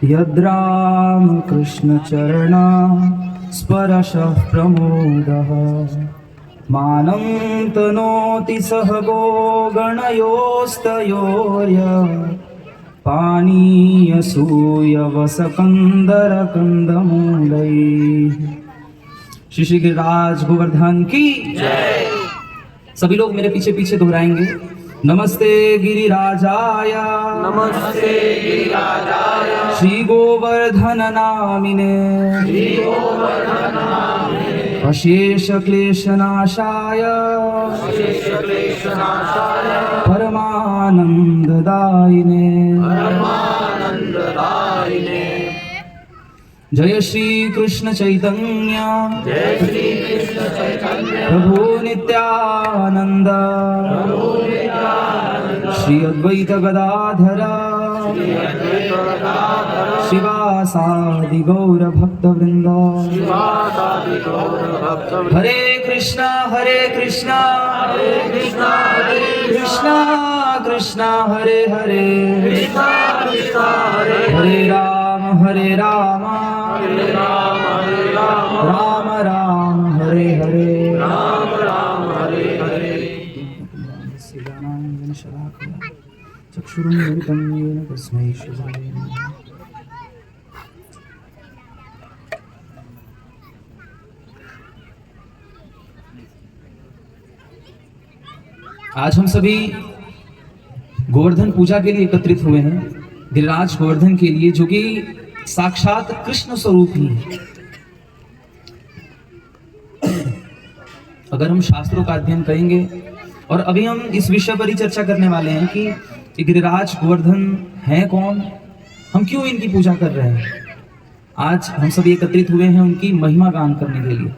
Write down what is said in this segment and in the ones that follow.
यद्राम कृष्ण चरणा स्पर्शः प्रमोदः मानं तनोति सहगो गणयोस्तयोर्य पानीयसूयवसकन्दरकन्दमूलैः। श्री श्री गिरिराज गोवर्धन की जय। सभी लोग मेरे पीछे पीछे दोहराएंगे। नमस्ते गिरिराजाय, नमस्ते गिरिराजाय, श्री गोवर्धन नामिने, श्री गोवर्धन नामिने, अशेष क्लेशनाशाय, अशेष क्लेशनाशाय, परमानंददायिने, परमानंददायिने। जय श्री कृष्ण चैतन्य, जय श्री कृष्ण चैतन्य, प्रभु नित्यानंद, प्रभु नित्यानंद, श्री अद्वैत गदाधर, श्री अद्वैत गदाधर, शिवासादि गौर भक्त वृंद। शिवासादि गौर भक्त वृंद। हरे कृष्णा हरे कृष्णा, हरे कृष्णा हरे कृष्णा कृष्णा हरे हरे, कृष्णा कृष्णा हरे हरे राम हरे राम, हरे राम हरे राम, राम राम हरे हरे। राम राम हरे हरे। चक्षुरुन्मिलितं येन तस्मै श्रीगुरवे नमः। आज हम सभी गोवर्धन पूजा के लिए एकत्रित हुए हैं, गिरिराज गोवर्धन के लिए, जो कि साक्षात कृष्ण स्वरूप ही है। अगर हम शास्त्रों का अध्ययन करेंगे, और अभी हम इस विषय पर ही चर्चा करने वाले हैं कि गिरिराज गोवर्धन हैं कौन, हम क्यों इनकी पूजा कर रहे हैं। आज हम सभी एकत्रित हुए हैं उनकी महिमा गान करने के लिए,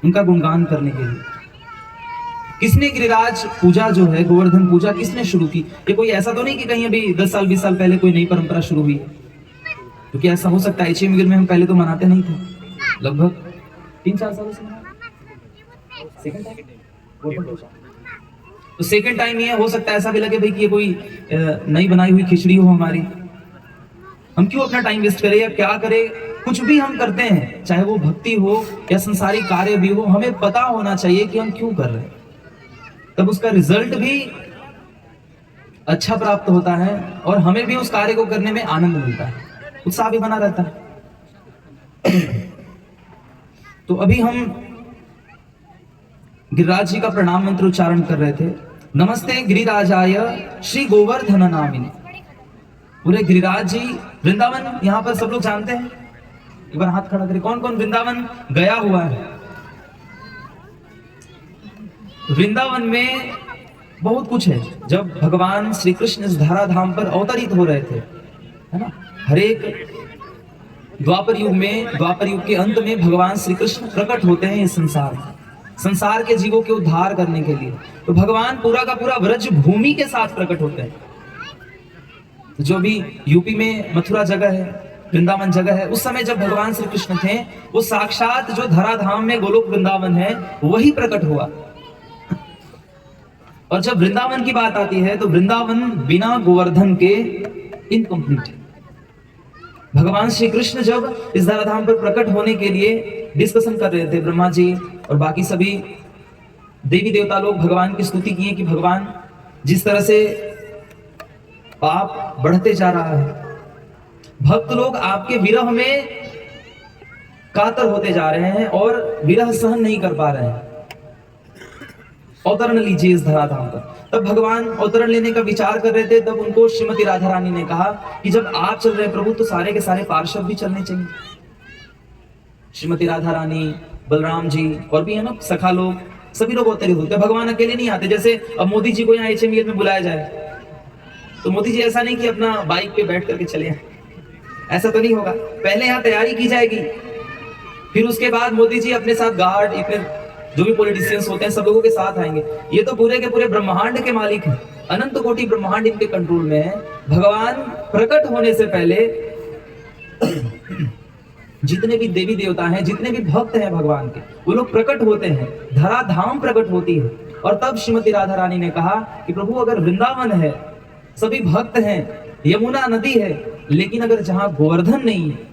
उनका गुणगान करने के लिए। किसने गिरिराज पूजा जो है, गोवर्धन पूजा किसने शुरू की? ये कोई ऐसा तो नहीं कि कहीं अभी 10 साल 20 साल पहले कोई नई परंपरा शुरू हुई है, क्योंकि ऐसा हो सकता है एचएमगिर में हम पहले तो मनाते नहीं थे, लगभग 3-4 सालों से तो सेकंड टाइम ये हो सकता है ऐसा भी लगे भाई कि ये कोई नई बनाई हुई खिचड़ी हो हमारी। हम क्यों अपना टाइम वेस्ट करें या क्या करें? कुछ भी हम करते हैं, चाहे वो भक्ति हो या संसारिक कार्य भी हो, हमें पता होना चाहिए कि हम क्यों कर रहे हैं, तब उसका रिजल्ट भी अच्छा प्राप्त होता है और हमें भी उस कार्य को करने में आनंद मिलता है, उत्साह भी बना रहता है। तो अभी हम गिरिराज जी का प्रणाम मंत्र उच्चारण कर रहे थे। नमस्ते गिरिराजाय श्री गोवर्धन नामिने। पूरे गिरिराज जी वृंदावन, यहां पर सब लोग जानते हैं, एक बार हाथ खड़ा करें। कौन कौन वृंदावन गया हुआ है? वृंदावन में बहुत कुछ है। जब भगवान श्री कृष्ण इस धराधाम पर अवतरित हो रहे थे, है ना, हरेक द्वापर युग में, द्वापर युग के अंत में भगवान श्री कृष्ण प्रकट होते हैं इस संसार में, संसार के जीवों के उद्धार करने के लिए। तो भगवान पूरा का पूरा व्रज भूमि के साथ प्रकट होते हैं। तो जो भी यूपी में मथुरा जगह है, वृंदावन जगह है, उस समय जब भगवान श्री कृष्ण थे, वो साक्षात जो धराधाम में गोलोक वृंदावन है वही प्रकट हुआ। और जब वृंदावन की बात आती है तो वृंदावन बिना गोवर्धन के इनकम्प्लीट है। भगवान श्री कृष्ण जब इस धराधाम पर प्रकट होने के लिए डिस्कशन कर रहे थे, ब्रह्मा जी और बाकी सभी देवी देवता लोग भगवान की स्तुति किए कि भगवान, जिस तरह से पाप बढ़ते जा रहा है, भक्त लोग आपके विरह में कातर होते जा रहे हैं और विरह सहन नहीं कर पा रहे हैं, अवतरण लीजिए इस धराधाम पर। तब भगवान अवतरण लेने का विचार कर रहे थे। तब उनको श्रीमती राधा रानी ने कहा कि जब आप चल रहे हैं प्रभु, तो सारे के सारे पार्षद भी चलने चाहिए। श्रीमती राधा रानी, बलराम जी और भी है ना सखा लोग, सभी लोग अवतरित होते हैं। भगवान अकेले नहीं आते। जैसे अब मोदी जी को यहाँ एचएमगिर में बुलाया जाए तो मोदी जी ऐसा नहीं कि अपना बाइक पे बैठ करके चले आए, ऐसा तो नहीं होगा। पहले यहाँ तैयारी की जाएगी, फिर उसके बाद मोदी जी अपने साथ गार्ड, इतने जो भी पॉलिटिशियंस होते हैं सब लोगों के साथ आएंगे। ये तो पूरे के पूरे ब्रह्मांड के मालिक हैं, अनंत कोटि ब्रह्मांड इनके कंट्रोल में है। भगवान प्रकट होने से पहले जितने भी देवी देवता हैं, जितने भी भक्त हैं भगवान के, वो लोग प्रकट होते हैं, धराधाम प्रकट होती है। और तब श्रीमती राधा रानी ने कहा कि प्रभु अगर वृंदावन है, सभी भक्त हैं, यमुना नदी है, लेकिन अगर जहां गोवर्धन नहीं है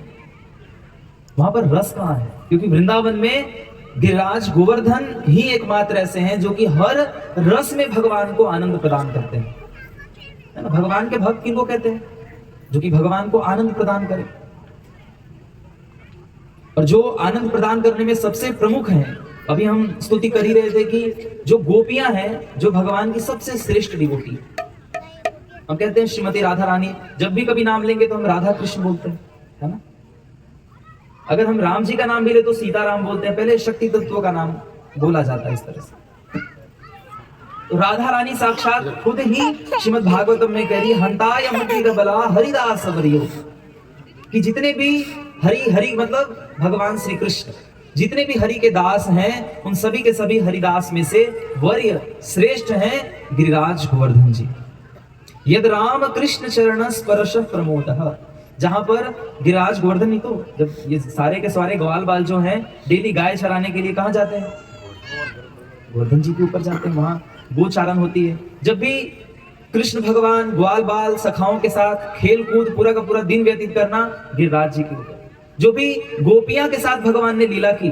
वहां पर रस कहाँ है? क्योंकि वृंदावन में गिरिराज गोवर्धन ही एकमात्र ऐसे हैं जो कि हर रस में भगवान को आनंद प्रदान करते हैं, है ना। भगवान के भक्त किनको कहते हैं? जो कि भगवान को आनंद प्रदान करे। और जो आनंद प्रदान करने में सबसे प्रमुख हैं, अभी हम स्तुति कर ही रहे थे कि जो गोपियां हैं, जो भगवान की सबसे श्रेष्ठ डिवोटी, हम कहते हैं श्रीमती राधा रानी। जब भी कभी नाम लेंगे तो हम राधा कृष्ण बोलते हैं, है ना। अगर हम राम जी का नाम भी ले तो सीताराम बोलते हैं, पहले शक्ति तत्व का नाम बोला जाता है इस तरह से। तो राधा रानी साक्षात खुद ही श्रीमद् भागवतम में कह रही है, हंताय मति बला हरिदास वरियो, कि जितने भी हरि हरि मतलब भगवान श्री कृष्ण, जितने भी हरि के दास हैं, उन सभी के सभी हरिदास में से वर्य श्रेष्ठ हैं गिरिराज गोवर्धन जी। यद राम कृष्ण चरण स्पर्श प्रमोदः, जहां पर गिरिराज गोवर्धन ही तो, जब ये सारे के सारे ग्वाल बाल जो हैं डेली गाय चराने के लिए कहां जाते हैं? गोवर्धन जी के ऊपर जाते हैं, वहां गोचारण होती है। जब भी कृष्ण भगवान ग्वाल बाल सखाओं के साथ खेल कूद पूरा का पूरा दिन व्यतीत करना गिरिराज जी के ऊपर। जो भी गोपियां के साथ भगवान ने लीला की,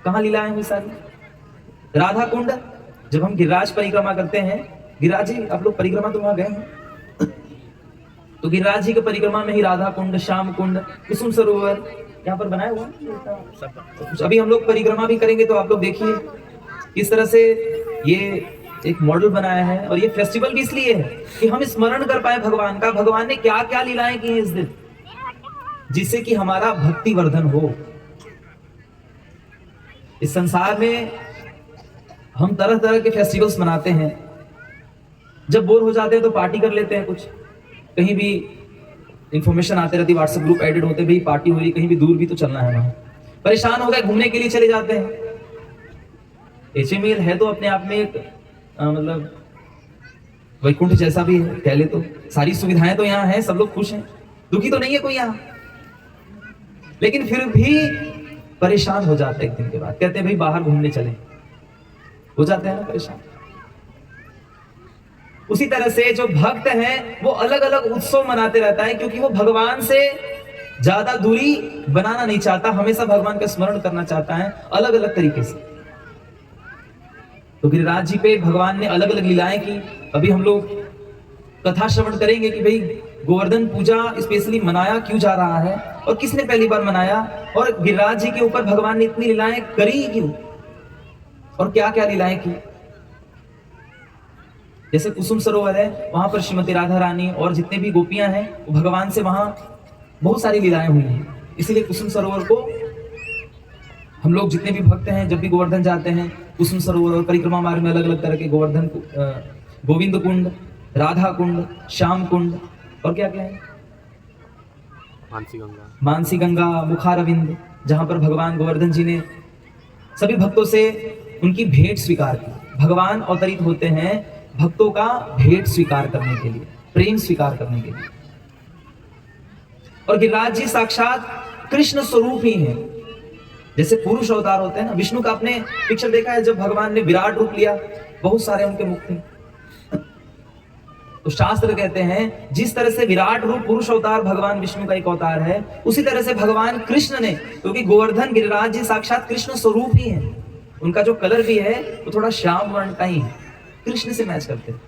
कहां लीलाएं हुई सारी? राधा कुंड। जब हम गिरिराज परिक्रमा करते हैं, गिरिराज जी आप लोग परिक्रमा तो वहां गए हैं, तो गिरिराज जी के परिक्रमा में ही राधा कुंड, श्याम कुंड, कुसुम सरोवर यहाँ पर बनाया हुआ है। अभी हम लोग परिक्रमा भी करेंगे तो आप लोग देखिए किस तरह से ये एक मॉडल बनाया है। और ये फेस्टिवल भी इसलिए है कि हम स्मरण कर पाए भगवान का, भगवान ने क्या क्या लीलाएं की हैं इस दिन, जिससे कि हमारा भक्ति वर्धन हो। इस संसार में हम तरह तरह के फेस्टिवल्स मनाते हैं, जब बोर हो जाते हैं तो पार्टी कर लेते हैं, कुछ कहीं भी इंफॉर्मेशन आते रहती है, व्हाट्सएप ग्रुप एडिट होते, भाई पार्टी हो रही, कहीं भी दूर भी तो चलना है, वहां परेशान हो गए, घूमने के लिए चले जाते हैं। HML है तो अपने आप में एक मतलब वैकुंठ जैसा भी है, कह ले तो सारी सुविधाएं तो यहाँ है, सब लोग खुश हैं, दुखी तो नहीं है कोई यहाँ, लेकिन फिर भी परेशान हो जाते हैं। एक दिन के बाद कहते हैं भाई बाहर घूमने चले, हो जाते हैं ना परेशान। उसी तरह से जो भक्त है वो अलग अलग उत्सव मनाते रहता है, क्योंकि वो भगवान से ज्यादा दूरी बनाना नहीं चाहता, हमेशा भगवान का स्मरण करना चाहता है अलग अलग तरीके से। तो गिरिराज जी पे भगवान ने अलग अलग लीलाएं की। अभी हम लोग कथा श्रवण करेंगे कि भाई गोवर्धन पूजा स्पेशली मनाया क्यों जा रहा है और किसने पहली बार मनाया, और गिरिराज जी के ऊपर भगवान ने इतनी लीलाएं करी क्यों और क्या क्या लीलाएं की। जैसे कुसुम सरोवर है, वहां पर श्रीमती राधा रानी और जितने भी गोपियां हैं वो भगवान से वहां बहुत सारी लीलाएं हुई हैं। इसीलिए कुसुम सरोवर को हम लोग जितने भी भक्त हैं जब भी गोवर्धन जाते हैं, कुसुम सरोवर और परिक्रमा मार्ग में अलग अलग तरह के गोवर्धन, गोविंद कुंड, राधा कुंड, श्याम कुंड और क्या क्या है, मानसी गंगा, मुखारविंद, जहां पर भगवान गोवर्धन जी ने सभी भक्तों से उनकी भेंट स्वीकार की। भगवान अवतरित होते हैं भक्तों का भेंट स्वीकार करने के लिए, प्रेम स्वीकार करने के लिए। और गिरिराज जी साक्षात कृष्ण स्वरूप ही हैं। जैसे पुरुष अवतार होते हैं ना, विष्णु का आपने पिक्चर देखा है, जब भगवान ने विराट रूप लिया, बहुत सारे उनके मुख थे। तो शास्त्र कहते हैं जिस तरह से विराट रूप पुरुष अवतार भगवान विष्णु का एक अवतार है, उसी तरह से भगवान कृष्ण ने, क्योंकि गोवर्धन गिरिराज जी साक्षात कृष्ण स्वरूप ही है, उनका जो कलर भी है वो थोड़ा श्याम वर्ण का ही है, कृष्ण से मैच करते हैं।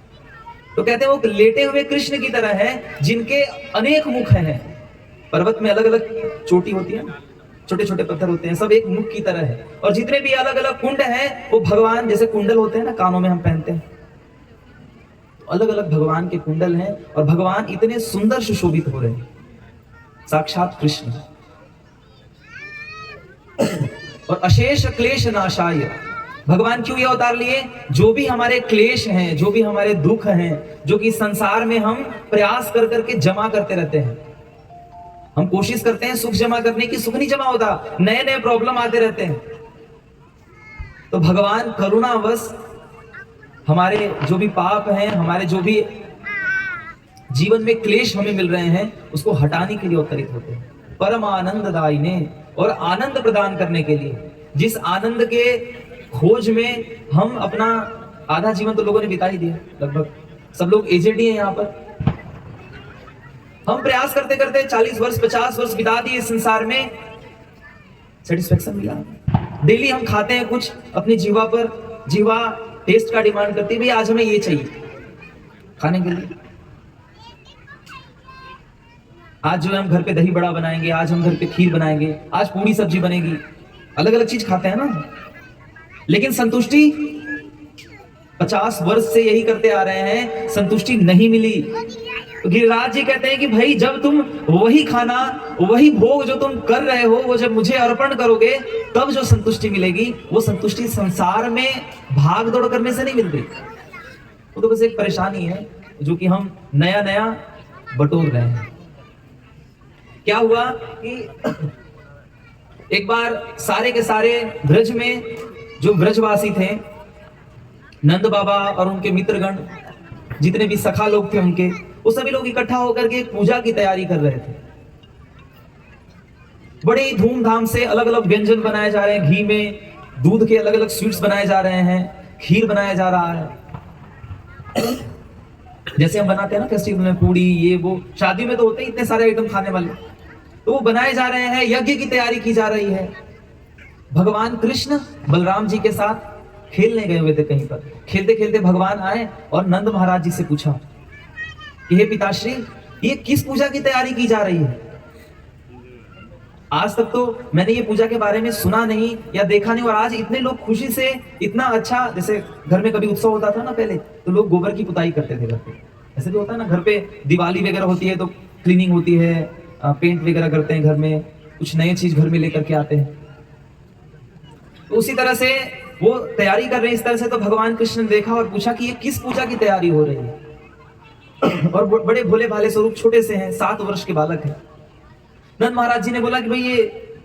तो कहते हैं वो लेटे हुए कृष्ण की तरह है, जिनके अनेक मुख हैं। पर्वत में अलग अलग चोटी होती है, छोटे छोटे पत्थर होते हैं, सब एक मुख की तरह है। और जितने भी अलग अलग कुंड हैं वो भगवान, जैसे कुंडल होते हैं ना कानों में हम पहनते हैं, तो अलग अलग भगवान के कुंडल हैं। और भगवान इतने सुंदर सुशोभित हो रहे हैं, साक्षात कृष्ण। और अशेष क्लेश नाशाय, भगवान क्यों ये अवतार लिए? जो भी हमारे क्लेश हैं, जो भी हमारे दुख हैं, जो कि संसार में हम प्रयास कर करके जमा करते रहते हैं, हम कोशिश करते हैं सुख जमा करने की, सुख नहीं जमा होता, नए नए प्रॉब्लम आते रहते हैं। तो भगवान करुणावश हमारे जो भी पाप हैं, हमारे जो भी जीवन में क्लेश हमें मिल रहे हैं, उसको हटाने के लिए अवतरित होते हैं, परम आनंददायी ने, और आनंद प्रदान करने के लिए। जिस आनंद के खोज में हम अपना आधा जीवन तो लोगों ने बिता ही दिया, लगभग सब लोग एजेड ही हैं यहाँ पर, हम प्रयास करते करते 40 वर्ष 50 वर्ष बिता दिए इस संसार में, सेटिस्फेक्शन मिला? डेली हम खाते हैं कुछ, अपनी जीवा पर, जीवा टेस्ट का डिमांड करती है, भाई आज हमें ये चाहिए खाने के लिए। आज जो है हम घर पे दही बड़ा बनाएंगे, आज हम घर पे खीर बनाएंगे, आज पूरी सब्जी बनेगी, अलग अलग चीज खाते हैं ना। लेकिन संतुष्टि 50 वर्ष से यही करते आ रहे हैं, संतुष्टि नहीं मिली। तो गिरिराज जी कहते हैं कि भाई जब तुम वही खाना, वही भोग जो तुम कर रहे हो, वो जब मुझे अर्पण करोगे तब जो संतुष्टि मिलेगी, वो संतुष्टि संसार में भाग दौड़ करने से नहीं मिलती। वो तो बस एक परेशानी है जो कि हम नया नया बटोर रहे हैं। क्या हुआ कि एक बार सारे के सारे ब्रज में जो ब्रजवासी थे, नंद बाबा और उनके मित्रगण, जितने भी सखा लोग थे उनके, वो सभी लोग इकट्ठा होकर के पूजा की तैयारी कर रहे थे। बड़े ही धूमधाम से अलग अलग व्यंजन बनाए जा रहे हैं, घी में दूध के अलग अलग स्वीट्स बनाए जा रहे हैं, खीर बनाया जा रहा है। जैसे हम बनाते हैं ना फेस्टिवल में पूड़ी, ये वो, शादी में तो होते ही इतने सारे आइटम खाने वाले, तो वो बनाए जा रहे हैं, यज्ञ की तैयारी की जा रही है। भगवान कृष्ण बलराम जी के साथ खेलने गए हुए थे कहीं पर। खेलते खेलते भगवान आए और नंद महाराज जी से पूछा कि हे पिताश्री, ये किस पूजा की तैयारी की जा रही है? आज तक तो मैंने ये पूजा के बारे में सुना नहीं या देखा नहीं, और आज इतने लोग खुशी से इतना अच्छा, जैसे घर में कभी उत्सव होता था ना पहले, तो लोग गोबर की पुताई करते थे घर पे। ऐसे भी होता है ना, घर पे दिवाली वगैरह होती है तो क्लीनिंग होती है, पेंट वगैरह करते हैं, घर में कुछ नए चीज घर में लेकर के आते हैं। तो उसी तरह से वो तैयारी कर रहे हैं इस तरह से। तो भगवान कृष्ण ने देखा और पूछा कि ये किस पूजा की तैयारी हो रही है? और बड़े भोले भाले स्वरूप, छोटे से हैं, 7 वर्ष के बालक हैं। नंद महाराज जी ने बोला कि भाई ये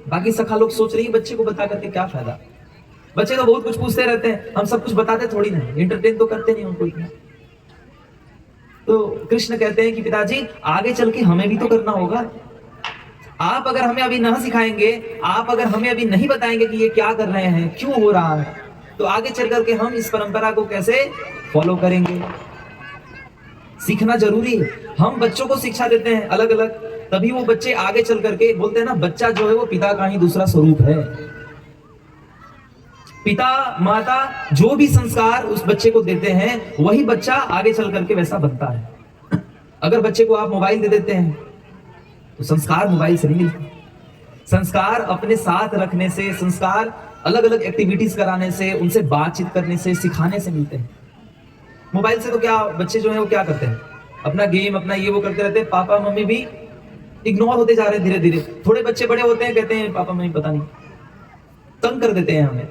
बाकी सखा लोग सोच रही है, बच्चे को बता करके क्या फायदा? बच्चे तो बहुत कुछ पूछते रहते हैं, हम सब कुछ बताते थोड़ी ना, एंटरटेन तो करते नहीं उनको इतना। तो कृष्ण कहते हैं कि पिताजी आगे चल के हमें भी तो करना होगा। आप अगर हमें अभी नहीं सिखाएंगे, आप अगर हमें अभी नहीं बताएंगे कि ये क्या कर रहे हैं, क्यों हो रहा है, तो आगे चल करके हम इस परंपरा को कैसे फॉलो करेंगे? सीखना जरूरी है। हम बच्चों को शिक्षा देते हैं अलग अलग, तभी वो बच्चे आगे चल करके, बोलते हैं ना, बच्चा जो है वो पिता का ही दूसरा स्वरूप है। पिता माता जो भी संस्कार उस बच्चे को देते हैं, वही बच्चा आगे चल करके वैसा बनता है। अगर बच्चे को आप मोबाइल दे देते हैं तो संस्कार मोबाइल से नहीं मिलते। संस्कार अपने साथ रखने से, संस्कार अलग अलग एक्टिविटीज कराने से, उनसे बातचीत करने से, सिखाने से मिलते हैं। मोबाइल से तो क्या बच्चे जो है वो क्या करते हैं, अपना गेम, अपना ये वो करते रहते हैं। पापा मम्मी भी इग्नोर होते जा रहे हैं धीरे धीरे। थोड़े बच्चे बड़े होते हैं, कहते हैं पापा मम्मी पता नहीं, तंग कर देते हैं हमें,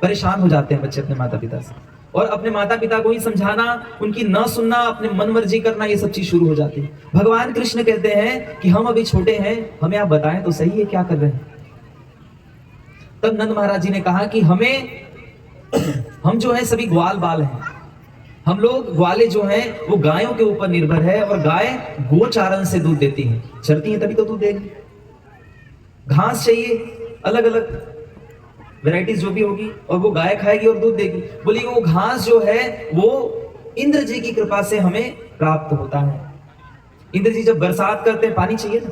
परेशान हो जाते हैं बच्चे अपने माता पिता से। और अपने माता पिता को ही समझाना, उनकी न सुनना, अपने मन मर्जी करना, ये सब चीज शुरू हो जाती है। भगवान कृष्ण कहते हैं कि हम अभी छोटे हैं, हमें आप बताएं तो सही है क्या कर रहे हैं। तब नंद महाराज जी ने कहा कि हम जो है सभी ग्वाल बाल हैं, हम लोग ग्वाले जो हैं वो गायों के ऊपर निर्भर है, और गाय गोचारण से दूध देती है, चरती है तभी तो दूध देगी। घास चाहिए अलग अलग वैरायटीज जो भी होगी, और वो गाय खाएगी और दूध देगी। बोली वो घास जो है वो इंद्र जी की कृपा से हमें प्राप्त होता है। इंद्र जी जब बरसात करते हैं, पानी चाहिए ना,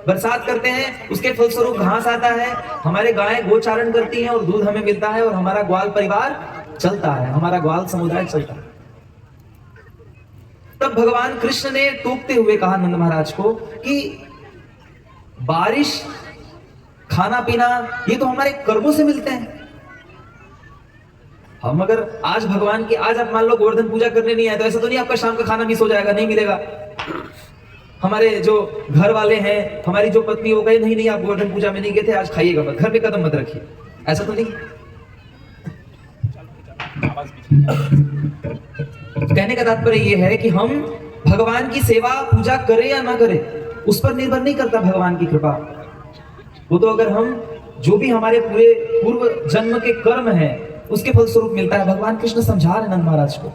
बरसात करते हैं, उसके फलस्वरूप घास आता है, हमारे गाय गोचारण करती हैं और दूध हमें मिलता है, और हमारा ग्वाल परिवार चलता है, हमारा ग्वाल समुदाय चलता है। तब भगवान कृष्ण ने टोकते हुए कहा नंद महाराज को कि बारिश, खाना पीना, ये तो हमारे कर्मों से मिलते हैं। हम अगर आज भगवान की, आज आप मान लो गोवर्धन पूजा करने नहीं आए, तो ऐसा तो नहीं आपका शाम का खाना मिस हो जाएगा, नहीं मिलेगा। हमारे जो घर वाले हैं, हमारी जो पत्नी हो गई, नहीं आप गोवर्धन पूजा में नहीं गए थे, आज खाइएगा मत, घर पे कदम मत रखिए, ऐसा तो नहीं। कहने का तात्पर्य यह है कि हम भगवान की सेवा पूजा करें या ना करें, उस पर निर्भर नहीं करता भगवान की कृपा। वो तो अगर हम जो भी हमारे पूरे पूर्व जन्म के कर्म हैं उसके फलस्वरूप मिलता है। भगवान कृष्ण समझा रहे नंद महाराज को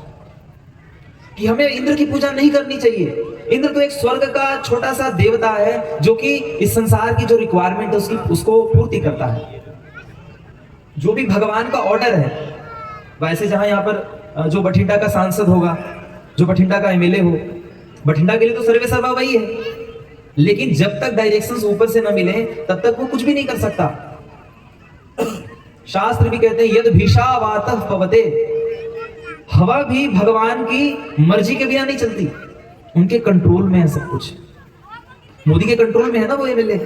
कि हमें इंद्र की पूजा नहीं करनी चाहिए। इंद्र तो एक स्वर्ग का छोटा सा देवता है जो कि इस संसार की जो रिक्वायरमेंट है उसको पूर्ति करता है। जो भी भगवान का ऑर्डर है, वैसे जहां यहाँ पर जो बठिंडा का सांसद होगा, जो बठिंडा का एमएलए हो, बठिंडा के लिए तो सर्वे सर्वा वही है, लेकिन जब तक डायरेक्शंस ऊपर से न मिले तब तक वो कुछ भी नहीं कर सकता। शास्त्र भी कहते हैं यद भीषावातः पवते, हवा भी भगवान की मर्जी के बिना नहीं चलती, उनके कंट्रोल में है सब कुछ। मोदी के कंट्रोल में है ना वो एमएलए।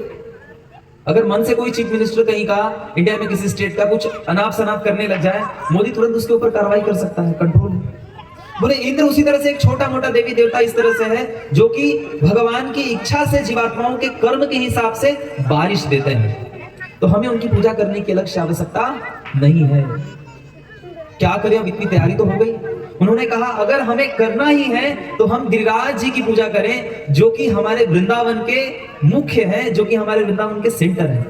अगर मन से कोई चीफ मिनिस्टर कहीं का इंडिया में किसी स्टेट का कुछ अनाप शनाप करने लग जाए, मोदी तुरंत उसके ऊपर कार्रवाई कर सकता है, कंट्रोल है। बोले इंद्र उसी तरह से एक छोटा मोटा देवी देवता इस तरह से है जो कि भगवान की इच्छा से जीवात्माओं के कर्म के हिसाब से बारिश देते हैं, तो हमें उनकी पूजा करने की अलग से आवश्यकता नहीं है। क्या करें, अब इतनी तैयारी तो हो गई। उन्होंने कहा अगर हमें करना ही है तो हम गिरिराज जी की पूजा करें, जो कि हमारे वृंदावन के मुख्य हैं, जो कि हमारे वृंदावन के सेंटर हैं।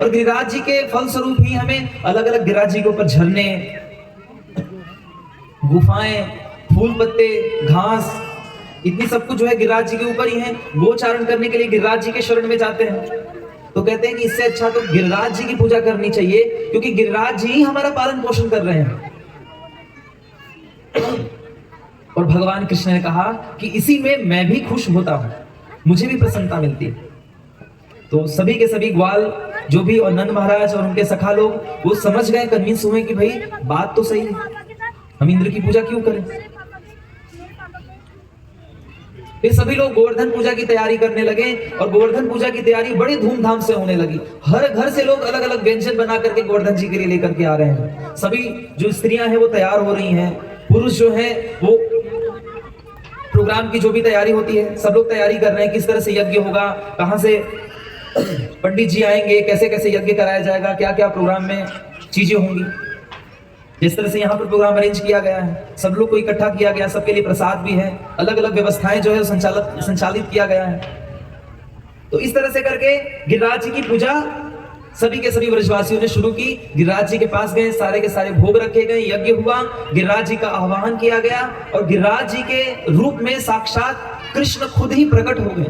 और गिरिराज जी के फलस्वरूप ही हमें अलग अलग गिरिराज जी के ऊपर झरने, गुफाएं, फूल पत्ते, घास, इतनी सब कुछ जो है गिरिराज जी के ऊपर ही है। गोचारण करने के लिए गिरिराज जी के शरण में जाते हैं। तो कहते हैं कि इससे अच्छा तो गिरिराज जी की पूजा करनी चाहिए, क्योंकि गिरिराज जी ही हमारा पालन पोषण कर रहे हैं। और भगवान कृष्ण ने कहा कि इसी में मैं भी खुश होता हूं, मुझे भी प्रसन्नता मिलती है। तो सभी के सभी ग्वाल जो भी और नंद महाराज और उनके सखा लोग वो समझ गए, कन्विंस हुए कि भाई बात तो सही है, हम इंद्र की पूजा क्यों करें। फिर सभी लोग गोवर्धन पूजा की तैयारी करने लगे और गोवर्धन पूजा की तैयारी बड़ी धूमधाम से होने लगी। हर घर से लोग अलग अलग व्यंजन बना करके गोवर्धन जी के लिए लेकर के आ रहे हैं। सभी जो स्त्रियां हैं वो तैयार हो रही हैं, पुरुष जो हैं वो प्रोग्राम की जो भी तैयारी होती है सब लोग तैयारी कर रहे हैं, किस तरह से यज्ञ होगा, कहां से पंडित जी आएंगे, कैसे कैसे यज्ञ कराया जाएगा, क्या क्या प्रोग्राम में चीजें होंगी। जिस तरह से यहाँ पर प्रोग्राम अरेंज किया गया है, सब लोग को इकट्ठा किया गया, सबके लिए प्रसाद भी है, अलग अलग व्यवस्थाएं जो है संचालित किया गया है। तो इस तरह से करके गिरिराज जी की पूजा सभी के सभी ब्रजवासियों ने शुरू की। गिरिराज जी के पास गए, सारे के सारे भोग रखे गए, यज्ञ हुआ, गिरिराज जी का आह्वान किया गया और गिरिराज जी के रूप में साक्षात कृष्ण खुद ही प्रकट हो गए।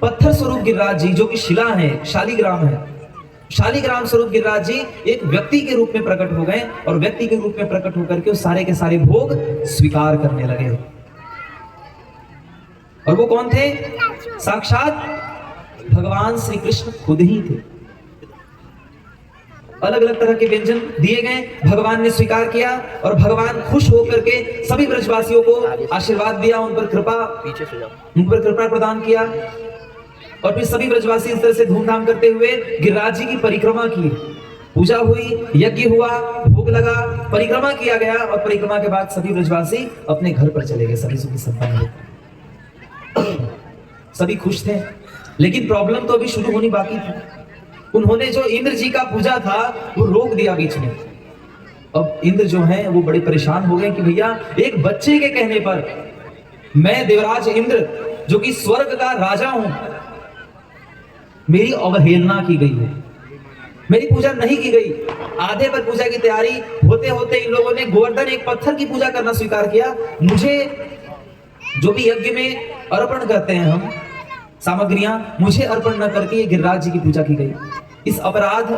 पत्थर स्वरूप गिरिराज जी जो कि शिला है, शालिग्राम है, शालिग्राम स्वरूप गिरिराज जी एक व्यक्ति के रूप में प्रकट हो गए और व्यक्ति के रूप में प्रकट होकर के सारे के सारे भोग स्वीकार करने लगे। और वो कौन थे? साक्षात भगवान श्री कृष्ण खुद ही थे। अलग अलग तरह के व्यंजन दिए गए, भगवान ने स्वीकार किया और भगवान खुश होकर के सभी ब्रजवासियों को आशीर्वाद दिया, उन पर कृपा प्रदान किया। और फिर सभी ब्रजवासी इस तरह से धूमधाम करते हुए गिरिराज जी की परिक्रमा की, पूजा हुई, यज्ञ हुआ, भोग लगा, परिक्रमा किया गया और परिक्रमा के बाद सभी ब्रजवासी अपने घर पर चले गए, सभी सुखी संपन्न। सभी खुश थे, लेकिन प्रॉब्लम तो अभी शुरू होनी बाकी थी। उन्होंने जो इंद्र जी का पूजा था वो रोक दिया बीच में। अब इंद्र जो हैं वो बड़े परेशान हो गए कि भैया एक बच्चे के कहने पर मैं देवराज इंद्र जो कि स्वर्ग का राजा हूं, मेरी अवहेलना की गई है, मेरी पूजा नहीं की गई। आधे पर पूजा की तैयारी होते होते इन लोगों ने गोवर्धन एक पत्थर की पूजा करना स्वीकार किया। मुझे जो भी यज्ञ में अर्पण करते हैं हम सामग्रियां, मुझे अर्पण न करके ये गिरिराज जी की पूजा की गई। इस अपराध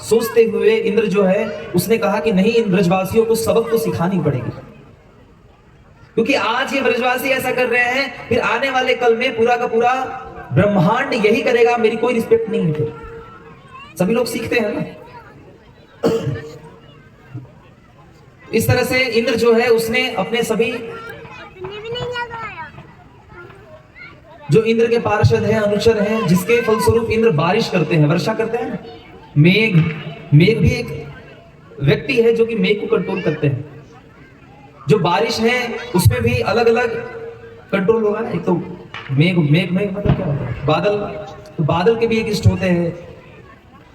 सोचते हुए इंद्र जो है उसने कहा कि नहीं, इन ब्रजवासियों को सबक तो सिखानी पड़ेगी, क्योंकि आज ये ब्रजवासी ऐसा कर रहे हैं, फिर आने वाले कल में पूरा का पूरा ब्रह्मांड यही करेगा, मेरी कोई रिस्पेक्ट नहीं है। सभी लोग सीखते हैं ना। इस तरह से इंद्र जो है उसने अपने सभी जो इंद्र के पार्षद हैं, अनुचर हैं, जिसके फलस्वरूप इंद्र बारिश करते हैं, वर्षा करते हैं। मेघ भी एक व्यक्ति है जो कि मेघ को कंट्रोल करते हैं। जो बारिश है उसमें भी अलग अलग कंट्रोल होगा ना। एक तो मेघ मतलब क्या होता है? बादल, तो बादल के भी एक इष्ट होते हैं।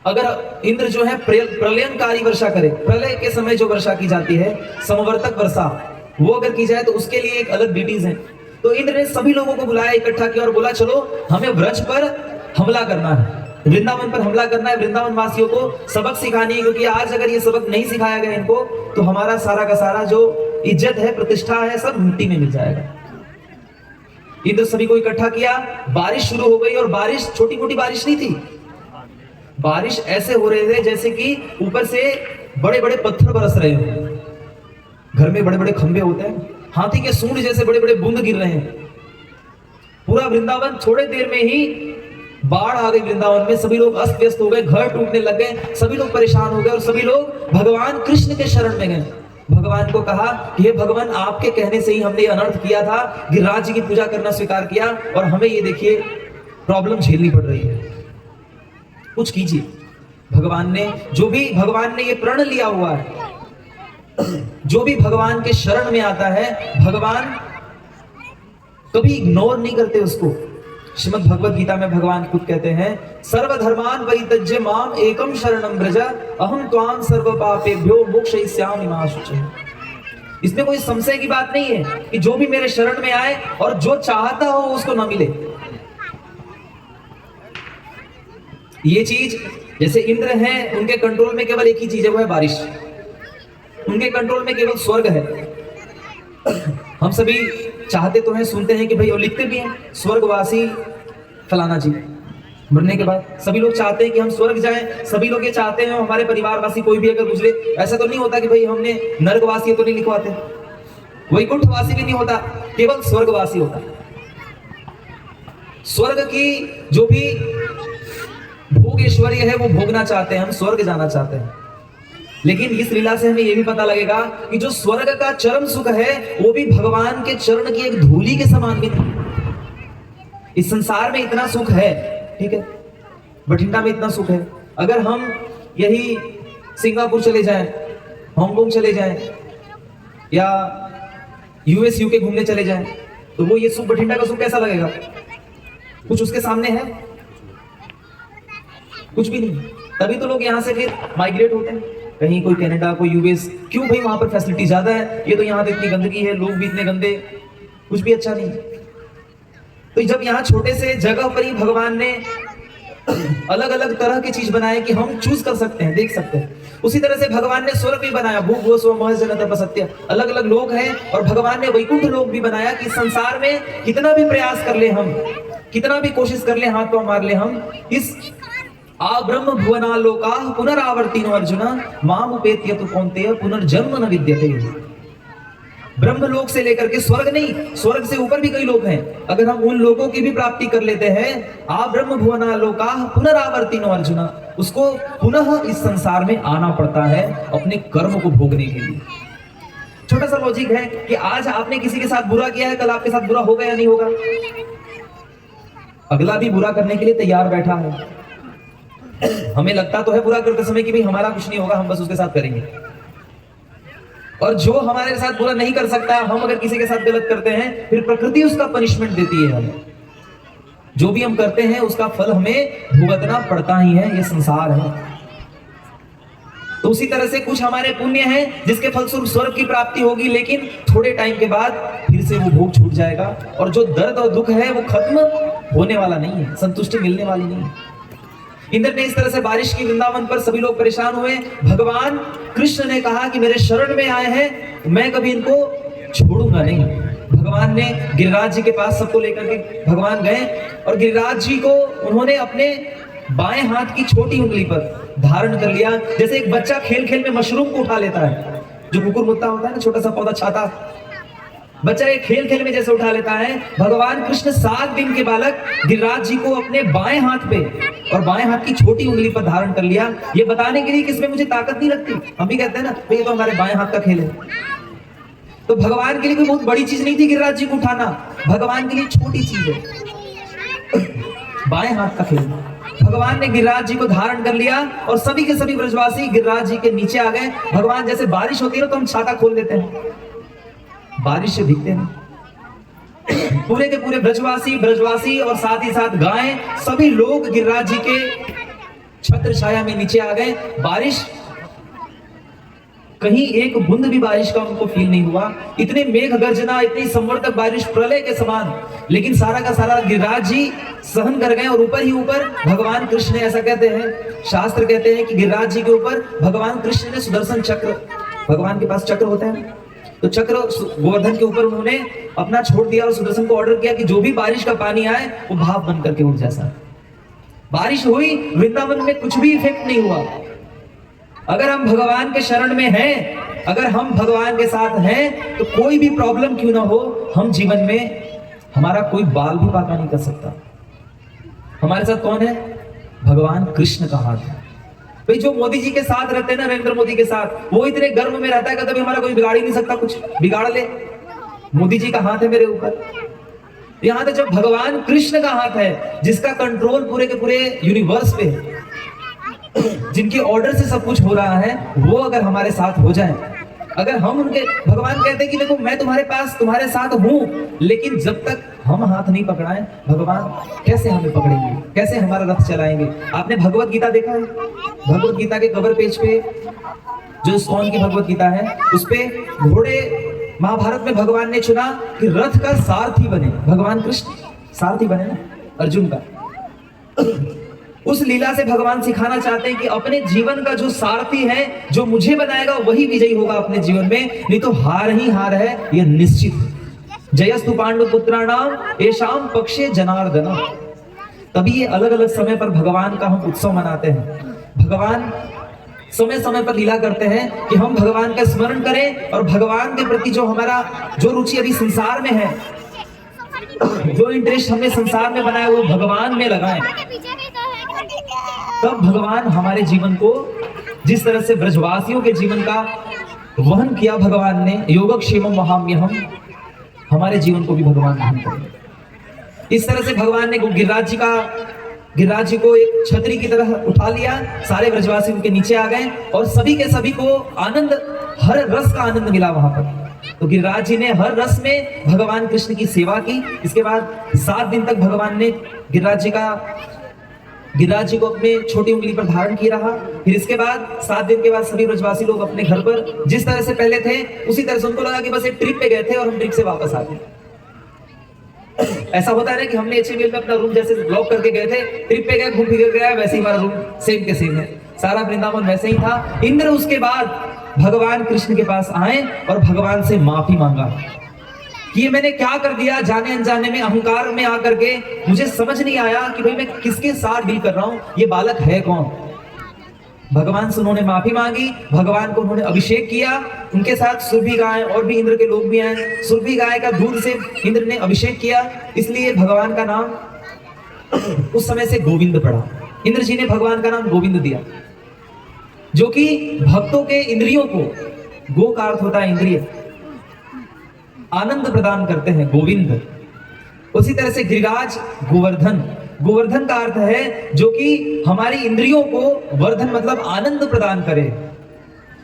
अगर इंद्र जो है प्रलयंकारी वर्षा करे, प्रलय के समय जो वर्षा की जाती है, समवर्तक वर्षा, वो अगर की जाए तो उसके लिए एक अलग ड्यूटीज है। तो इंद्र ने सभी लोगों को बुलाया, इकट्ठा किया और बोला चलो हमें व्रज पर हमला करना है, वृंदावन पर हमला करना है, वृंदावन वासियों को सबक सिखानी है, क्योंकि आज अगर ये सबक नहीं सिखाया गया इनको तो हमारा सारा का सारा जो इज्जत है, प्रतिष्ठा है, सब मिट्टी में मिल जाएगा। इंद्र सभी को इकट्ठा किया, बारिश शुरू हो गई और बारिश छोटी मोटी बारिश नहीं थी, बारिश ऐसे हो रहे थे जैसे कि ऊपर से बड़े बड़े पत्थर बरस रहे हो। घर में बड़े बड़े खंभे होते हैं, हाथी के सूंड जैसे बड़े बड़े बूंद गिर रहे हैं। पूरा वृंदावन थोड़े देर में ही बाढ़ आ गई वृंदावन में, सभी लोग अस्त व्यस्त हो गए, घर टूटने लग गए, सभी लोग परेशान हो गए और सभी लोग भगवान कृष्ण के शरण में गए। भगवान को कहा कि हे भगवान, आपके कहने से ही हमने ये अनर्थ किया था, गिरिराज जी की पूजा करना स्वीकार किया और हमें ये देखिए प्रॉब्लम झेलनी पड़ रही है, कुछ कीजिए। भगवान ने भगवान ने ये प्रण लिया हुआ है, जो भी भगवान के शरण में आता है भगवान कभी इग्नोर नहीं करते उसको। श्रीमद् भगवत गीता में भगवान खुद कहते हैं, सर्वधर्मान परित्यज्य माम एकम शरणं व्रज अहम त्वां सर्व पापेभ्यो मोक्षयिष्यामि मा शुचः। इसमें कोई संशय की बात नहीं है कि जो भी मेरे शरण में आए और जो चाहता हो उसको ना मिले। ये चीज जैसे इंद्र है, उनके कंट्रोल में केवल एक ही चीज है, वो है बारिश। उनके कंट्रोल में केवल स्वर्ग है। हम सभी चाहते तो हैं, सुनते हैं कि भाई, और लिखते भी हैं, स्वर्गवासी फलाना जी मरने के बाद सभी लोग चाहते हैं कि हम स्वर्ग जाएं। सभी लोग ये चाहते हैं, हमारे परिवारवासी कोई भी अगर गुजरे, ऐसा तो नहीं होता कि भाई हमने नरकवासी तो नहीं लिखवाते, वैकुंठवासी भी नहीं होता, केवल स्वर्गवासी होता। स्वर्ग की जो भी भोग ऐश्वर्य है वो भोगना चाहते हैं, हम स्वर्ग जाना चाहते हैं। लेकिन इस लीला से हमें यह भी पता लगेगा कि जो स्वर्ग का चरम सुख है वो भी भगवान के चरण की एक धूली के समान भी नहीं। इस संसार में इतना सुख है, ठीक है, बठिंडा में इतना सुख है, अगर हम यही सिंगापुर चले जाएं, हांगकांग चले जाएं या यूएस यूके घूमने चले जाएं, तो वो ये सुख, बठिंडा का सुख कैसा लगेगा? कुछ उसके सामने है? कुछ भी नहीं। तभी तो लोग यहां से फिर माइग्रेट होते हैं, कहीं कोई कनाडा, कोई यूएस। क्यों भाई? वहां पर फैसिलिटी ज्यादा है। ये तो यहाँ तो इतनी गंदगी है, लोग भी इतने गंदे, कुछ भी अच्छा नहीं। तो जब यहाँ छोटे से जगह पर ही भगवान ने अलग अलग तरह की चीज बनाए कि हम चूज कर सकते हैं, देख सकते हैं, उसी तरह से भगवान ने स्वर्ग भी बनाया, भूख वो स्व मोह जन तपस्या, अलग अलग लोग हैं। और भगवान ने वैकुंठ लोक भी बनाया कि संसार में कितना भी प्रयास कर ले हम, कितना भी कोशिश कर ले, हाथ पांव मार ले हम, इस आ ब्रह्म भुवना लोका पुनरावर्तिनो अर्जुन माम उपेत्य तु कौन्तेय पुनर्जन्म न विद्यते। ब्रह्मलोक से लेकर के स्वर्ग नहीं, स्वर्ग से ऊपर भी कई लोग हैं, अगर हम उन लोगों की भी प्राप्ति कर लेते हैं, आ ब्रह्म भुवना लोका पुनरावर्तिनो अर्जुन, उसको पुनः इस संसार में आना पड़ता है अपने कर्म को भोगने के लिए। छोटा सा लॉजिक है कि आज आपने किसी के साथ बुरा किया है, कल आपके साथ बुरा होगा या नहीं होगा? अगला भी बुरा करने के लिए तैयार बैठा है। हमें लगता तो है बुरा करते समय कि भाई हमारा कुछ नहीं होगा, हम बस उसके साथ करेंगे। और जो हमारे साथ बुरा नहीं कर सकता, हम अगर किसी के साथ गलत करते हैं, फिर प्रकृति उसका पनिशमेंट देती है हमें। जो भी हम करते हैं उसका फल हमें भुगतना पड़ता ही है, ये संसार है। तो उसी तरह से कुछ हमारे पुण्य हैं जिसके फलस्वरूप स्वर्ग की प्राप्ति होगी, लेकिन थोड़े टाइम के बाद फिर से वो भोग छूट जाएगा, और जो दर्द और दुख है वो खत्म होने वाला नहीं है, संतुष्टि मिलने वाली नहीं है। इंद्र ने इस तरह से बारिश की, वृंदावन पर सभी लोग परेशान हुए। भगवान कृष्ण ने कहा कि मेरे शरण में आए हैं, मैं कभी इनको छोड़ूंगा नहीं। भगवान ने गिरिराज जी के पास सबको लेकर के भगवान गए और गिरिराज जी को उन्होंने अपने बाएं हाथ की छोटी उंगली पर धारण कर लिया, जैसे एक बच्चा खेल खेल में मशरूम को उठा लेता है, जो कुकुर मुत्ता होता है ना, छोटा सा पौधा, छाता, बच्चा एक खेल खेल में जैसे उठा लेता है। भगवान कृष्ण 7 दिन के बालक गिरिराज जी को अपने बाएं हाथ पे और बाएं हाथ की छोटी उंगली पर धारण कर लिया, ये बताने के लिए कि इसमें मुझे ताकत नहीं लगती। हम भी कहते हैं ना, भाई ये तो हमारे बाएं हाथ का खेल है। तो भगवान के लिए कोई बहुत बड़ी चीज नहीं थी गिरिराज जी को उठाना, भगवान के लिए छोटी चीज है, बाएं हाथ का खेल। भगवान ने गिरिराज जी को धारण कर लिया और सभी के सभी ब्रजवासी गिरिराज जी के नीचे आ गए। भगवान, जैसे बारिश होती है ना तो हम छाता खोल देते हैं, बारिश से भीगते हैं। पूरे के पूरे ब्रजवासी और साथ ही साथ गायें, सभी लोग गिरिराज जी के छत्र छाया में नीचे आ गए। बारिश, कहीं एक बूंद भी बारिश का उनको फील नहीं हुआ। इतने मेघ गर्जना, इतनी संवर्तक बारिश, प्रलय के समान, लेकिन सारा का सारा गिरिराज जी सहन कर गए। और ऊपर ही ऊपर भगवान कृष्ण ने, ऐसा कहते हैं, शास्त्र कहते हैं कि गिरिराज जी के ऊपर भगवान कृष्ण ने सुदर्शन चक्र, भगवान के पास चक्र होता है, तो चक्र गोवर्धन के ऊपर उन्होंने अपना छोड़ दिया और सुदर्शन को ऑर्डर किया कि जो भी बारिश का पानी आए वो भाप बन करके उठ जैसा। बारिश हुई, वृंदावन में कुछ भी इफेक्ट नहीं हुआ। अगर हम भगवान के शरण में हैं अगर हम भगवान के साथ हैं तो कोई भी प्रॉब्लम क्यों ना हो, हम जीवन में हमारा कोई बाल भी पाका नहीं कर सकता। हमारे साथ कौन है? भगवान कृष्ण का हाथ है। भाई जो मोदी जी के साथ रहते हैं ना, नरेंद्र मोदी के साथ, वो इतने गर्व में रहता है कि कभी हमारा कोई बिगाड़ ही नहीं सकता, कुछ बिगाड़ ले। मोदी जी का हाथ है मेरे ऊपर। यहां तक जब भगवान कृष्ण का हाथ है, जिसका कंट्रोल पूरे के पूरे यूनिवर्स पे है, जिनके ऑर्डर से सब कुछ हो रहा है, वो अगर हमारे साथ हो जाए, अगर हम उनके, भगवान कहते हैं कि देखो मैं तुम्हारे पास तुम्हारे साथ हूं, लेकिन जब तक हम हाथ नहीं पकड़ाएं, भगवान कैसे हमें पकड़ेंगे, कैसे हमारा रथ चलाएंगे। आपने भगवत गीता देखा है? भगवत गीता के कवर पेज पे जो इस्कॉन की भगवत गीता है, उस पे घोड़े, महाभारत में भगवान ने चुना कि रथ का सारथी बने, भगवान कृष्ण सारथी बने ना अर्जुन का। उस लीला से भगवान सिखाना चाहते हैं कि अपने जीवन का जो सारथी है, जो मुझे बनाएगा, वही विजयी होगा अपने जीवन में, नहीं तो हार ही हार है, यह निश्चित है। जयस्तु पांडु पुत्राणाम येषाम पक्षे जनार्दन। तभी ये अलग अलग समय पर भगवान का हम उत्सव मनाते हैं। भगवान समय समय पर लीला करते हैं कि हम भगवान का स्मरण करें और भगवान के प्रति जो हमारा जो रुचि अभी संसार में है, जो इंटरेस्ट हमने संसार में बनाया, वो भगवान में लगाएं। तब भगवान हमारे जीवन को, जिस तरह से ब्रजवासियों के जीवन का वहन किया भगवान ने, योगक्षेमम वहाम्यहम्, हमारे जीवन को भी भगवान वहन करें। इस तरह से भगवान ने गिरिराज जी को एक छतरी की तरह उठा लिया, सारे ब्रजवासी उनके नीचे आ गए और सभी के सभी को आनंद, हर रस का आनंद मिला वहां पर। तो गिरिराज जी ने हर रस में भगवान कृष्ण की सेवा की। इसके बाद 7 दिन तक भगवान ने गिरिराज जी को अपने छोटी उंगली पर धारण किया रहा। फिर इसके बाद 7 दिन के बाद सभी ब्रजवासी लोग अपने घर पर जिस तरह से पहले थे, उसी तरह से उनको लगा कि बस एक ट्रिप पे गए थे और हम ट्रिप से वापस आ गए। ऐसा होता है ना कि हमने HML में अपना रूम जैसे ब्लॉक करके गए थे, ट्रिप पे गए, घूम फिर गया, वैसे ही हमारा रूम सेम के सेम है, सारा वृंदावन वैसे ही था। इंद्र उसके बाद भगवान कृष्ण के पास आए और भगवान से माफी मांगा कि ये मैंने क्या कर दिया, जाने अनजाने में, अहंकार में आकर के मुझे समझ नहीं आया कि भाई मैं किसके साथ डील कर रहा हूं, ये बालक है कौन। भगवान से उन्होंने माफी मांगी, भगवान को उन्होंने अभिषेक किया, उनके साथ सुरभि गाय और भी इंद्र के लोग भी आए, सुरभि गाय का दूध से इंद्र ने अभिषेक किया, इसलिए भगवान का नाम उस समय से गोविंद पड़ा। इंद्र जी ने भगवान का नाम गोविंद दिया, जो कि भक्तों के इंद्रियों को, गो का अर्थ होता है इंद्रिय, आनंद प्रदान करते हैं, गोविंद। उसी तरह से गिरिराज गोवर्धन, गोवर्धन का अर्थ है जो कि हमारी इंद्रियों को, वर्धन मतलब आनंद प्रदान करे,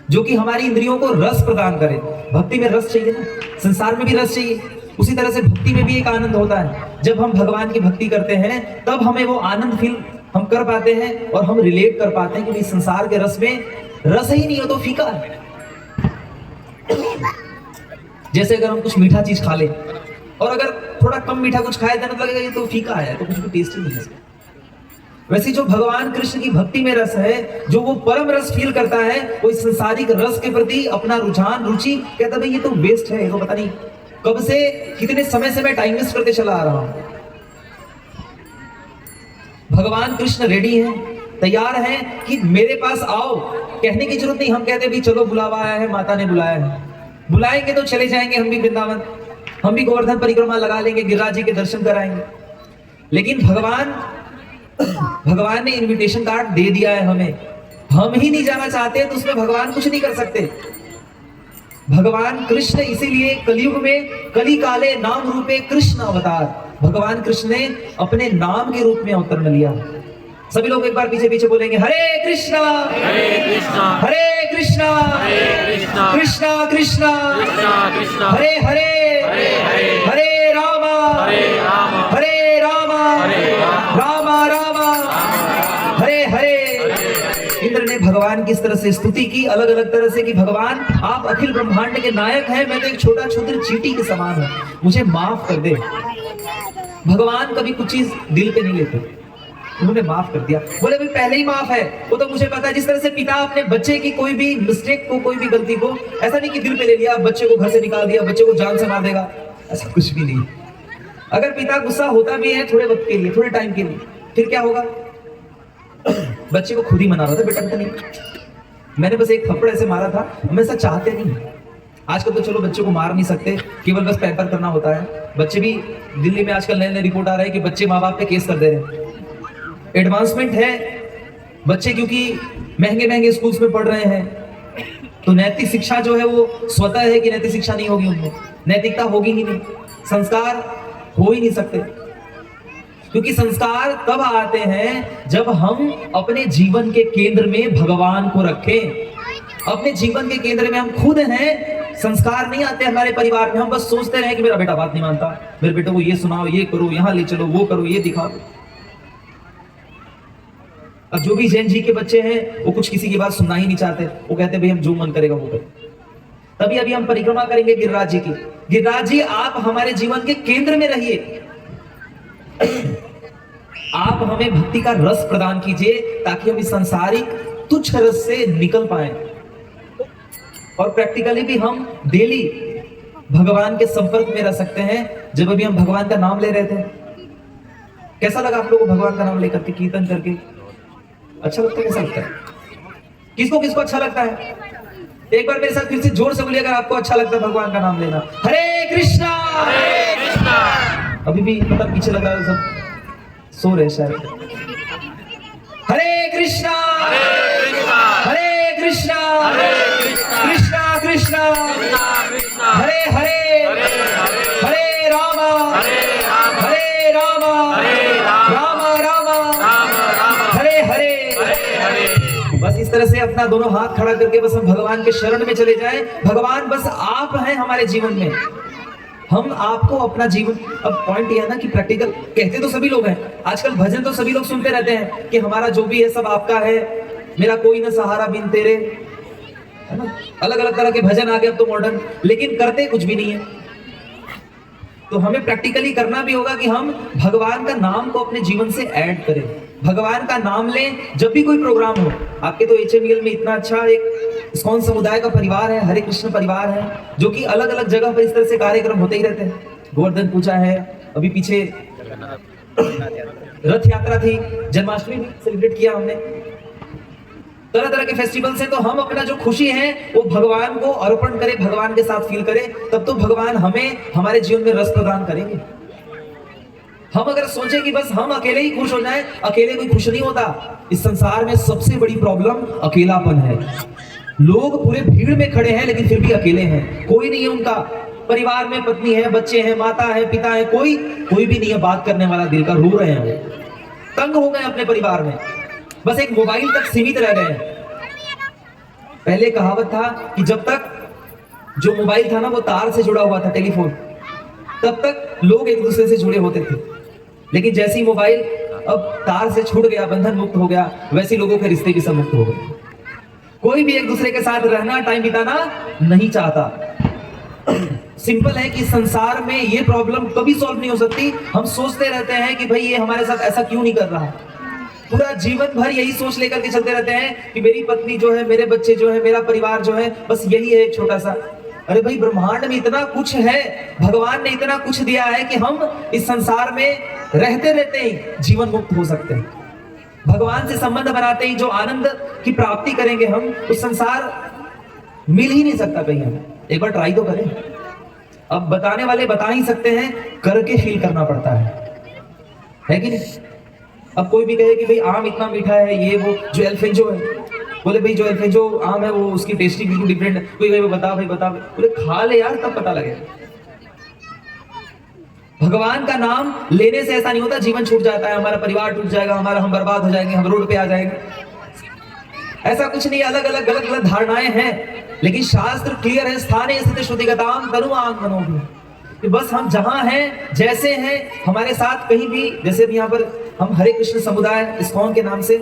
जो कि हमारी इंद्रियों को रस प्रदान करे। भक्ति में रस चाहिए ना, संसार में भी रस चाहिए, उसी तरह से भक्ति में भी एक आनंद होता है। जब हम भगवान की भक्ति करते हैं तब हमें वो आनंद फील हम कर पाते हैं और हम रिलेट कर पाते हैं कि संसार के रस में रस ही नहीं हो तो फीका है। जैसे अगर हम कुछ मीठा चीज खा ले और अगर थोड़ा कम मीठा कुछ खाया तो लगेगा ये तो फीका है, तो कुछ भी टेस्टी नहीं है। वैसे जो भगवान कृष्ण की भक्ति में रस है, जो वो परम रस फील करता है, वो इस संसारिक रस के प्रति अपना रुझान, रुचि, कहता भाई ये तो वेस्ट है, ये तो पता नहीं कब से, कितने समय से मैं टाइम वेस्ट करते चला आ रहा हूं। भगवान कृष्ण रेडी हैं, तैयार हैं कि मेरे पास आओ। कहने की जरूरत नहीं, हम कहते भी चलो बुलावा आया है, माता ने बुलाया है, बुलाएंगे तो चले जाएंगे हम भी वृंदावन, हम भी गोवर्धन परिक्रमा लगा लेंगे, गिरिराज जी के दर्शन कराएंगे। लेकिन भगवान ने इनविटेशन कार्ड दे दिया है हमें, हम ही नहीं जाना चाहते तो उसमें भगवान कुछ नहीं कर सकते। भगवान कृष्ण इसीलिए कलयुग में कली काले नाम रूपे कृष्ण अवतार, भगवान कृष्ण ने अपने नाम के रूप में अवतरण लिया। सभी लोग एक बार पीछे पीछे बोलेंगे हरे कृष्णा हरे कृष्णा हरे कृष्णा हरे कृष्णा कृष्णा कृष्णा कृष्णा कृष्णा हरे हरे हरे हरे हरे रामा हरे राम हरे रामा हरे रामा रामा हरे हरे। इंद्र ने भगवान की इस तरह से स्तुति की, अलग अलग तरह से कि भगवान आप अखिल ब्रह्मांड के नायक हैं, मैं तो एक छोटा छोटा चींटी के समान हूं, मुझे माफ कर दे। भगवान कभी कुछ चीज दिल पे नहीं लेते, उन्होंने माफ कर दिया। बोले भाई पहले ही माफ है, वो तो मुझे पता है। जिस तरह से पिता अपने बच्चे की कोई भी मिस्टेक को, कोई भी गलती को, ऐसा नहीं कि दिल पे ले लिया, बच्चे को घर से निकाल दिया, बच्चे को जान से मार देगा, ऐसा कुछ भी नहीं। अगर पिता गुस्सा होता भी है थोड़े वक्त के लिए, थोड़े टाइम के लिए, फिर क्या होगा, बच्चे को खुद ही मना रहा था, बेटा नहीं, मैंने बस एक थप्पड़ ऐसे मारा था, हम ऐसा चाहते नहीं। आजकल तो चलो बच्चों को मार नहीं सकते, केवल बस पैम्पर करना होता है। बच्चे भी, दिल्ली में आजकल नए नए रिपोर्ट आ रहा है कि बच्चे माँ बाप पे केस कर दे रहे हैं। एडवांसमेंट है, बच्चे क्योंकि महंगे महंगे स्कूल्स में पढ़ रहे हैं, तो नैतिक शिक्षा जो है वो स्वतः है कि नैतिक शिक्षा नहीं होगी उनमें, नैतिकता होगी ही नहीं, संस्कार हो ही नहीं सकते। क्योंकि संस्कार तब आते हैं जब हम अपने जीवन के केंद्र में भगवान को रखें। अपने जीवन के केंद्र में हम खुद हैं, संस्कार नहीं आते हमारे परिवार में। हम बस सोचते रहे कि मेरा बेटा बात नहीं मानता, मेरे बेटे को ये सुनाओ, ये करो, यहाँ ले चलो, वो करो, ये दिखाओ। अब जो भी जैन जी के बच्चे हैं वो कुछ किसी की बात सुनना ही नहीं चाहते, वो कहते भाई हम जो मन करेगा वो करें। तभी अभी हम परिक्रमा करेंगे गिरिराज जी की। गिरिराज जी आप हमारे जीवन के केंद्र में रहिए, आप हमें भक्ति का रस प्रदान कीजिए ताकि हम इस संसारिक तुच्छ रस से निकल पाए और प्रैक्टिकली भी हम डेली भगवान के संपर्क में रह सकते हैं। जब अभी हम भगवान का नाम ले रहे थे, कैसा लगा आप लोगों को भगवान का नाम लेकर के, कीर्तन करके? अच्छा लगता है? कैसा लगता है? किसको किसको अच्छा लगता है? एक बार मेरे साथ फिर से जोर से बोलिए अगर आपको अच्छा लगता है भगवान का नाम लेना। हरे कृष्णा। हरे कृष्णा। अभी भी मतलब पीछे लगा है, सब सो रहे शायद। हरे कृष्णा। हरे कृष्णा। हरे कृष्णा। हरे कृष्णा। कृष्णा कृष्णा कृष्णा। हरे हरे हरे रामा हरे रामा रामा रामा हरे हरे। बस इस तरह से अपना दोनों हाथ खड़ा करके बस हम भगवान के शरण में चले जाएं। भगवान बस आप हैं हमारे जीवन में, हम आपको अपना जीवन। अब पॉइंट ये है ना कि प्रैक्टिकल कहते तो सभी लोग हैं, आजकल भजन तो सभी लोग सुनते रहते हैं कि हमारा जो भी है सब आपका है, मेरा कोई ना सहारा बिन तेरे, है ना? अलग अलग तरह के भजन आ गए अब तो मॉडर्न, लेकिन करते कुछ भी नहीं है। तो हमें प्रैक्टिकली करना भी होगा कि हम भगवान का नाम को अपने जीवन से ऐड करें, भगवान का नाम लें जब भी कोई प्रोग्राम हो। आपके तो HMEL में इतना अच्छा एक इस्कॉन समुदाय का परिवार है, हरे कृष्ण परिवार है, जो कि अलग अलग जगह पर इस तरह से कार्यक्रम होते ही रहते हैं। गोवर्धन पूजा है, अभी पीछे रथ यात्रा थी, जन्माष्टमी भी सेलिब्रेट किया हमने, तरह तरह के फेस्टिवल्स हैं। तो हम अपना जो खुशी है वो भगवान को अर्पण करें, भगवान के साथ फील करें, तब तो भगवान हमें हमारे जीवन में रस प्रदान करेंगे। हम अगर सोचें कि बस हम अकेले ही खुश हो जाएं, अकेले कोई खुश नहीं होता। इस संसार में सबसे बड़ी प्रॉब्लम अकेलापन है। लोग पूरे भीड़ में खड़े हैं लेकिन फिर भी अकेले हैं, कोई नहीं है उनका। परिवार में पत्नी है, बच्चे हैं, माता है, पिता है, कोई भी नहीं है बात करने वाला दिल का। रो रहे हैं, तंग हो गए अपने परिवार में, बस एक मोबाइल तक सीमित रह गए हैं। पहले कहावत था कि जब तक जो मोबाइल था ना वो तार से जुड़ा हुआ था, टेलीफोन, तब तक लोग एक दूसरे से जुड़े होते थे। लेकिन जैसे ही मोबाइल अब तार से छूट गया, बंधन मुक्त हो गया, वैसे लोगों के रिश्ते भी सब मुक्त हो गए। कोई भी एक दूसरे के साथ रहना, टाइम बिताना नहीं चाहता। सिंपल है कि संसार में ये प्रॉब्लम कभी सॉल्व नहीं हो सकती। हम सोचते रहते हैं कि भाई ये हमारे साथ ऐसा क्यों नहीं कर रहा, पूरा जीवन भर यही सोच लेकर के चलते रहते हैं कि मेरी पत्नी जो है, मेरे बच्चे जो है, मेरा परिवार जो है, बस यही है एक छोटा सा। अरे भाई ब्रह्मांड में इतना कुछ है, भगवान ने इतना कुछ दिया है कि हम इस संसार में रहते रहते ही जीवन मुक्त हो सकते हैं। भगवान से संबंध बनाते ही जो आनंद की प्राप्ति करेंगे हम, उस संसार मिल ही नहीं सकता कहीं हमें। एक बार ट्राई तो करें। अब बताने वाले बता ही सकते हैं, करके फील करना पड़ता है कि नहीं? अब कोई भी कहे कि भाई आम इतना मीठा है, ये वो, जो एल्फेंजो है, बोले भाई जो एल्फेंजो आम है वो उसकी टेस्टी बिल्कुल डिफरेंट है। कोई भाई बता भाई बता, बोले खा ले यार तब पता लगेगा। भगवान का नाम लेने से ऐसा नहीं होता जीवन छूट जाता है, हमारा परिवार टूट जाएगा, हम बर्बाद हो जाएंगे, हम रोड पे आ जाएंगे। ऐसा कुछ नहीं, अलग अलग गलत गलत धारणाएं हैं, लेकिन शास्त्र क्लियर है, स्थाने स्थित श्रुतिगताम तनुआं मनोभि, कि बस हम जहां हैं, जैसे हैं, हमारे साथ कहीं भी, जैसे भी यहाँ पर हम हरे कृष्ण समुदाय इस्कॉन के नाम से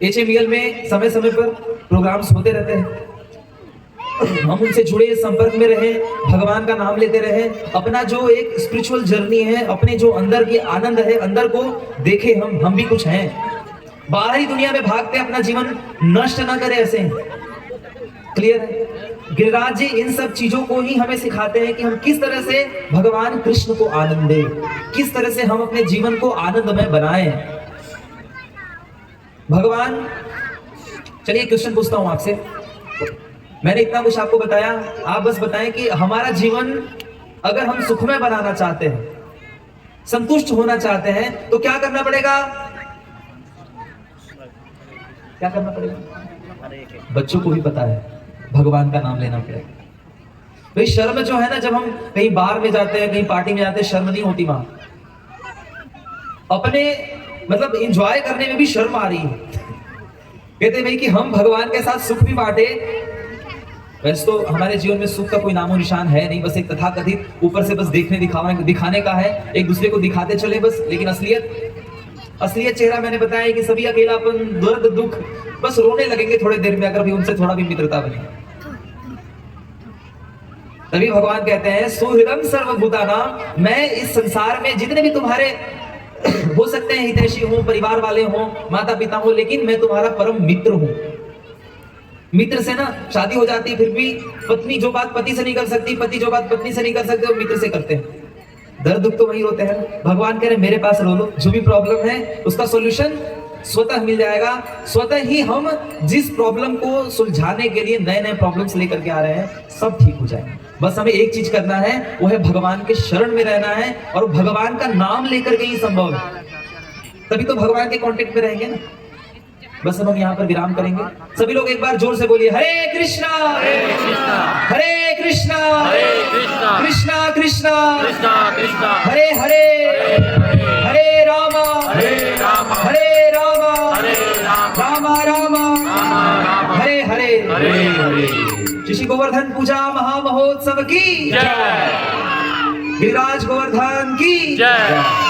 HMEL में समय समय पर प्रोग्राम्स होते रहते हैं, हम उनसे जुड़े, संपर्क में रहे, भगवान का नाम लेते रहे, अपना जो एक स्पिरिचुअल जर्नी है, अपने जो अंदर की आनंद है, अंदर को देखे हम भी कुछ हैं। बाहरी दुनिया में भागते अपना जीवन नष्ट ना करें, ऐसे क्लियर है? गिरिराज जी इन सब चीजों को ही हमें सिखाते हैं कि हम किस तरह से भगवान कृष्ण को आनंद दें, किस तरह से हम अपने जीवन को आनंदमय बनाएं। भगवान चलिए क्वेश्चन पूछता हूं आपसे। मैंने इतना कुछ आपको बताया, आप बस बताएं कि हमारा जीवन अगर हम सुखमय बनाना चाहते हैं, संतुष्ट होना चाहते हैं, तो क्या करना पड़ेगा? क्या करना पड़ेगा? बच्चों को भी पता है, भगवान का नाम लेना पड़ेगा। भाई शर्म जो है ना, जब हम कहीं बार में जाते हैं, कहीं पार्टी में जाते हैं, शर्म नहीं होती वहां। अपने मतलब एंजॉय करने में भी शर्म आ रही है। कहते भाई कि हम भगवान के साथ सुख भी बांटे। वैसे तो हमारे जीवन में सुख का कोई नामो निशान है नहीं, बस एक तथाकथित ऊपर से बस दिखाने का है, एक दूसरे को दिखाते चले बस। लेकिन असलियत चेहरा मैंने बताया कि सभी अकेलापन, दर्द, दुख, बस रोने लगेंगे थोड़ी देर में अगर भी उनसे थोड़ा भी मित्रता बने। तभी भगवान कहते हैं सुहृदम सर्वभूतानां, मैं इस संसार में जितने भी तुम्हारे हो सकते हैं हितैषी हो, परिवार वाले हो, माता पिता हो, लेकिन मैं तुम्हारा परम मित्र हूं। मित्र से ना शादी हो जाती है, फिर भी पत्नी जो बात पति से नहीं कर सकती, पति जो बात पत्नी से नहीं कर सकते, वो मित्र से करते हैं। दर्द दुख तो वही होते हैं। भगवान कह रहे मेरे पास रो लो, जो भी प्रॉब्लम है उसका सॉल्यूशन स्वतः मिल जाएगा। स्वतः ही हम जिस प्रॉब्लम को सुलझाने के लिए नए नए प्रॉब्लम्स लेकर के आ रहे हैं, सब ठीक हो जाएगा। बस हमें एक चीज करना है, वो है भगवान के शरण में रहना है, और भगवान का नाम लेकर के ही संभव है। तभी तो भगवान के कांटेक्ट में रहेंगे ना। बस अब हम यहाँ पर विराम करेंगे। सभी लोग एक बार जोर से बोलिए हरे कृष्णा हरे कृष्णा हरे कृष्णा हरे कृष्णा कृष्णा कृष्णा कृष्णा कृष्णा हरे हरे हरे रामा हरे रामा हरे रामा हरे रामा रामा रामा रामा हरे हरे हरे हरे। ऋषि गोवर्धन पूजा महामहोत्सव की जय। गिरिराज गोवर्धन की जय।